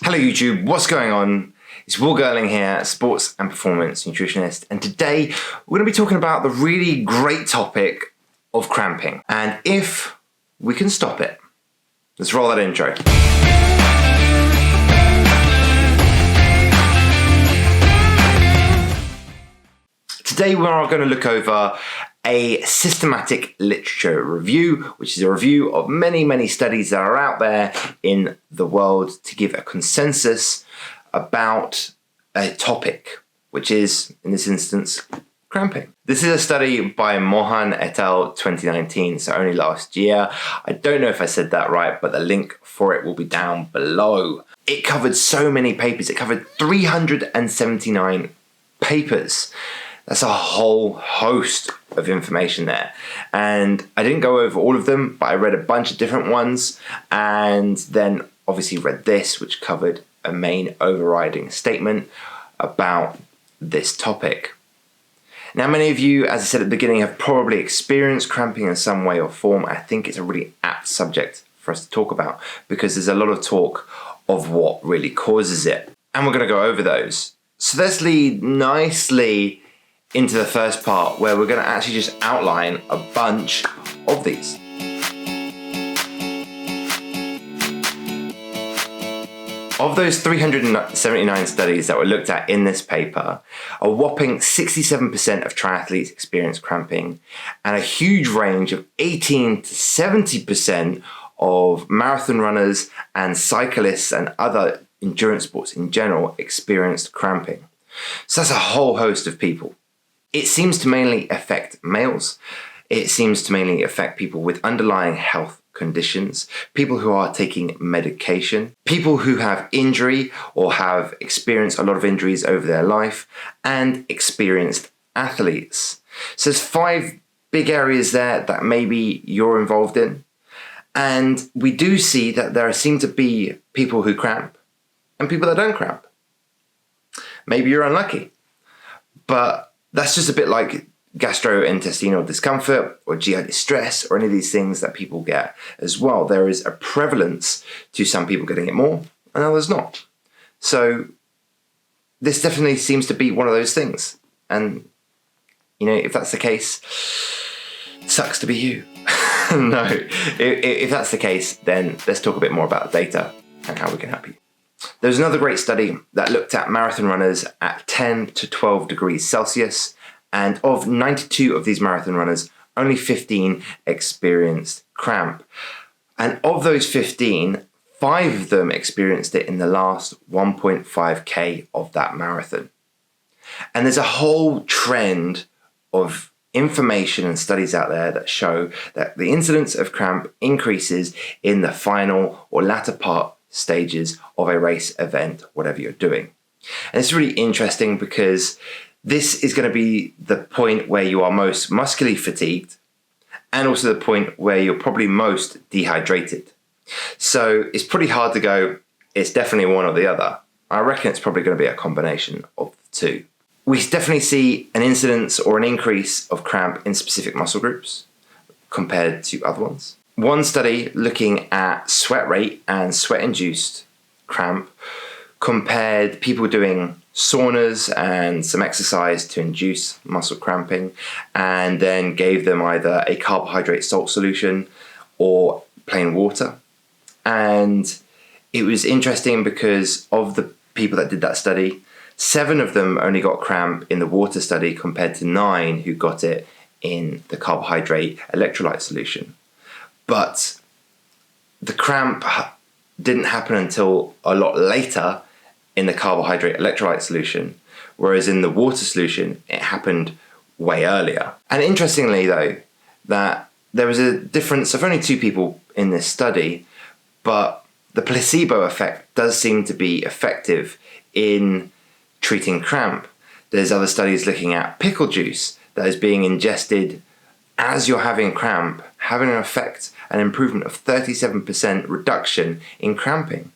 Hello YouTube, what's going on? It's Will Girling here, sports and performance nutritionist, and today we're going to be talking about the really great topic of cramping and if we can stop it. Let's roll that intro. Today we are going to look over a systematic literature review, which is a review of many studies that are out there in the world to give a consensus about a topic, which is, in this instance, cramping. This is a study by Mohan et al. 2019, so only last year. I don't know if I said that right, but the link for it will be down below. It covered so many papers. It covered 379 papers. That's a whole host of information there. And I didn't go over all of them, but I read a bunch of different ones and then obviously read this, which covered a main overriding statement about this topic. Now, many of you, as I said at the beginning, have probably experienced cramping in some way or form. I think it's a really apt subject for us to talk about because there's a lot of talk of what really causes it. And we're going to go over those. So let's lead nicely into the first part where we're going to actually just outline a bunch of these. Of those 379 studies that were looked at in this paper, a whopping 67% of triathletes experienced cramping, and a huge range of 18 to 70% of marathon runners and cyclists and other endurance sports in general experienced cramping. So that's a whole host of people. It seems to mainly affect males. It seems to mainly affect people with underlying health conditions, people who are taking medication, people who have injury or have experienced a lot of injuries over their life, and experienced athletes. So there's 5 big areas there that maybe you're involved in. And we do see that there seem to be people who cramp and people that don't cramp. Maybe you're unlucky, but that's just a bit like gastrointestinal discomfort or GI distress or any of these things that people get as well. There is a prevalence to some people getting it more and others not. So this definitely seems to be one of those things. And, you know, if that's the case, sucks to be you. No, if that's the case, then let's talk a bit more about data and how we can help you. There's another great study that looked at marathon runners at 10 to 12 degrees Celsius, and of 92 of these marathon runners, only 15 experienced cramp. And of those 15, 5 of them experienced it in the last 1.5k of that marathon. And there's a whole trend of information and studies out there that show that the incidence of cramp increases in the final or latter part stages of a race event, whatever you're doing. And it's really interesting because this is going to be the point where you are most muscularly fatigued and also the point where you're probably most dehydrated. So it's pretty hard to go, it's definitely one or the other. I reckon it's probably going to be a combination of the two. We definitely see an incidence or an increase of cramp in specific muscle groups compared to other ones. One study looking at sweat rate and sweat-induced cramp compared people doing saunas and some exercise to induce muscle cramping and then gave them either a carbohydrate salt solution or plain water. And it was interesting because of the people that did that study, 7 of them only got cramp in the water study compared to 9 who got it in the carbohydrate electrolyte solution. But the cramp didn't happen until a lot later in the carbohydrate electrolyte solution, whereas in the water solution, it happened way earlier. And interestingly though, that there was a difference of only 2 people in this study, but the placebo effect does seem to be effective in treating cramp. There's other studies looking at pickle juice that is being ingested as you're having cramp, having an effect, an improvement of 37% reduction in cramping,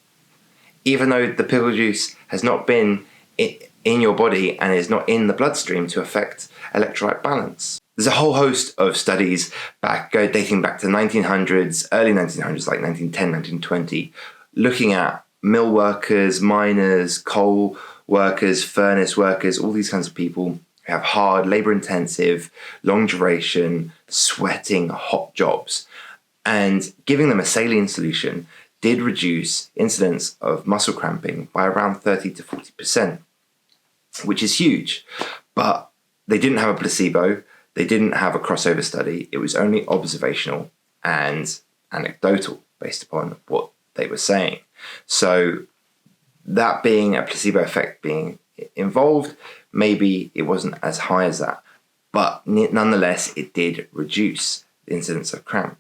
even though the pickle juice has not been in your body and is not in the bloodstream to affect electrolyte balance. There's a whole host of studies dating back to the 1900s, early 1900s, like 1910, 1920, looking at mill workers, miners, coal workers, furnace workers, all these kinds of people who have hard, labour-intensive, long duration, sweating, hot jobs. And giving them a saline solution did reduce incidence of muscle cramping by around 30 to 40%, which is huge. But they didn't have a placebo, they didn't have a crossover study, it was only observational and anecdotal based upon what they were saying. So that being a placebo effect being involved, maybe it wasn't as high as that, but nonetheless it did reduce the incidence of cramp.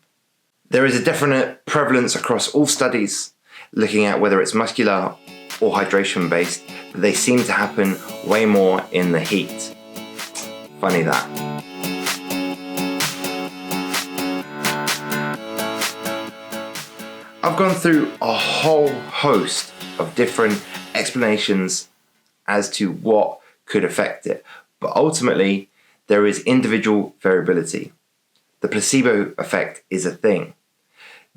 There is a definite prevalence across all studies looking at whether it's muscular or hydration based, that they seem to happen way more in the heat. Funny that. I've gone through a whole host of different explanations as to what could affect it, but ultimately there is individual variability. The placebo effect is a thing.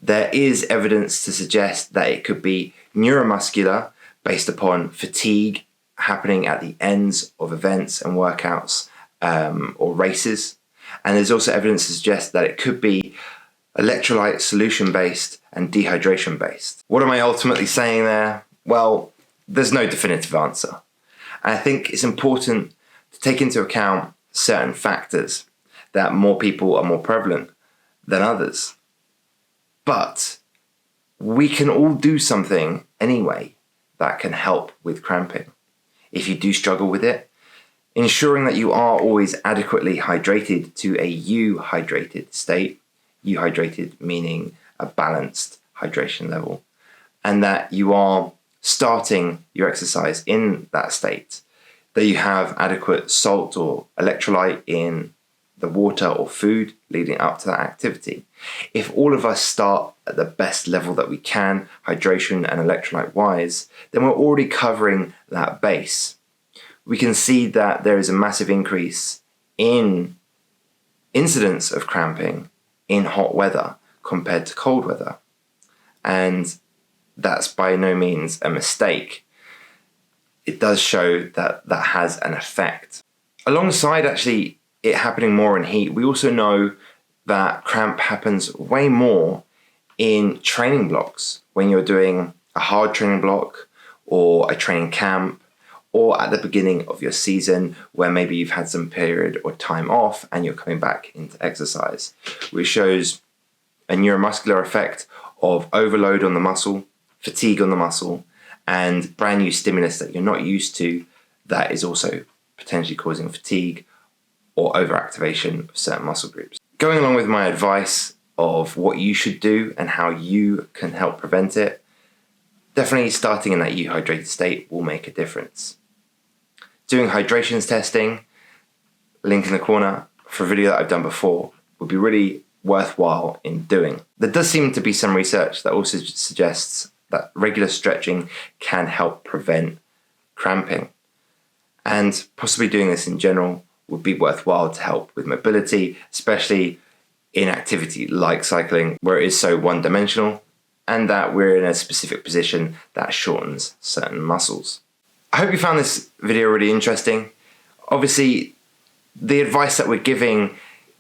There is evidence to suggest that it could be neuromuscular based upon fatigue happening at the ends of events and workouts or races. And there's also evidence to suggest that it could be electrolyte solution based and dehydration based. What am I ultimately saying there? Well, there's no definitive answer. And I think it's important to take into account certain factors, that more people are more prevalent than others. But we can all do something anyway that can help with cramping. If you do struggle with it, ensuring that you are always adequately hydrated to a euhydrated state, euhydrated meaning a balanced hydration level, and that you are starting your exercise in that state, that you have adequate salt or electrolyte in the water or food leading up to that activity. If all of us start at the best level that we can, hydration and electrolyte wise, then we're already covering that base. We can see that there is a massive increase in incidence of cramping in hot weather compared to cold weather. And that's by no means a mistake. It does show that that has an effect. Alongside actually it happening more in heat, we also know that cramp happens way more in training blocks, when you're doing a hard training block or a training camp, or at the beginning of your season where maybe you've had some period or time off and you're coming back into exercise, which shows a neuromuscular effect of overload on the muscle, fatigue on the muscle, and brand new stimulus that you're not used to that is also potentially causing fatigue or overactivation of certain muscle groups. Going along with my advice of what you should do and how you can help prevent it, definitely starting in that euhydrated state will make a difference. Doing hydrations testing, link in the corner for a video that I've done before, would be really worthwhile in doing. There does seem to be some research that also suggests that regular stretching can help prevent cramping. And possibly doing this in general would be worthwhile to help with mobility, especially in activity like cycling, where it is so one-dimensional and that we're in a specific position that shortens certain muscles. I hope you found this video really interesting. Obviously, the advice that we're giving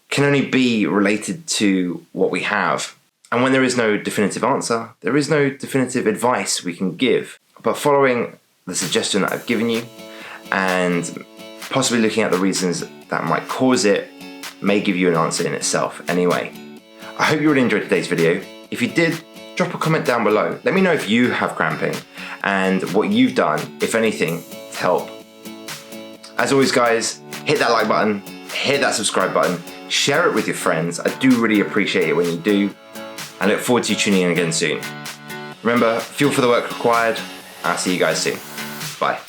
can only be related to what we have. And when there is no definitive answer, there is no definitive advice we can give. But following the suggestion that I've given you and possibly looking at the reasons that might cause it may give you an answer in itself anyway. I hope you really enjoyed today's video. If you did, drop a comment down below. Let me know if you have cramping and what you've done, if anything, to help. As always guys, hit that like button, hit that subscribe button, share it with your friends. I do really appreciate it when you do. I look forward to you tuning in again soon. Remember, fuel for the work required. I'll see you guys soon. Bye.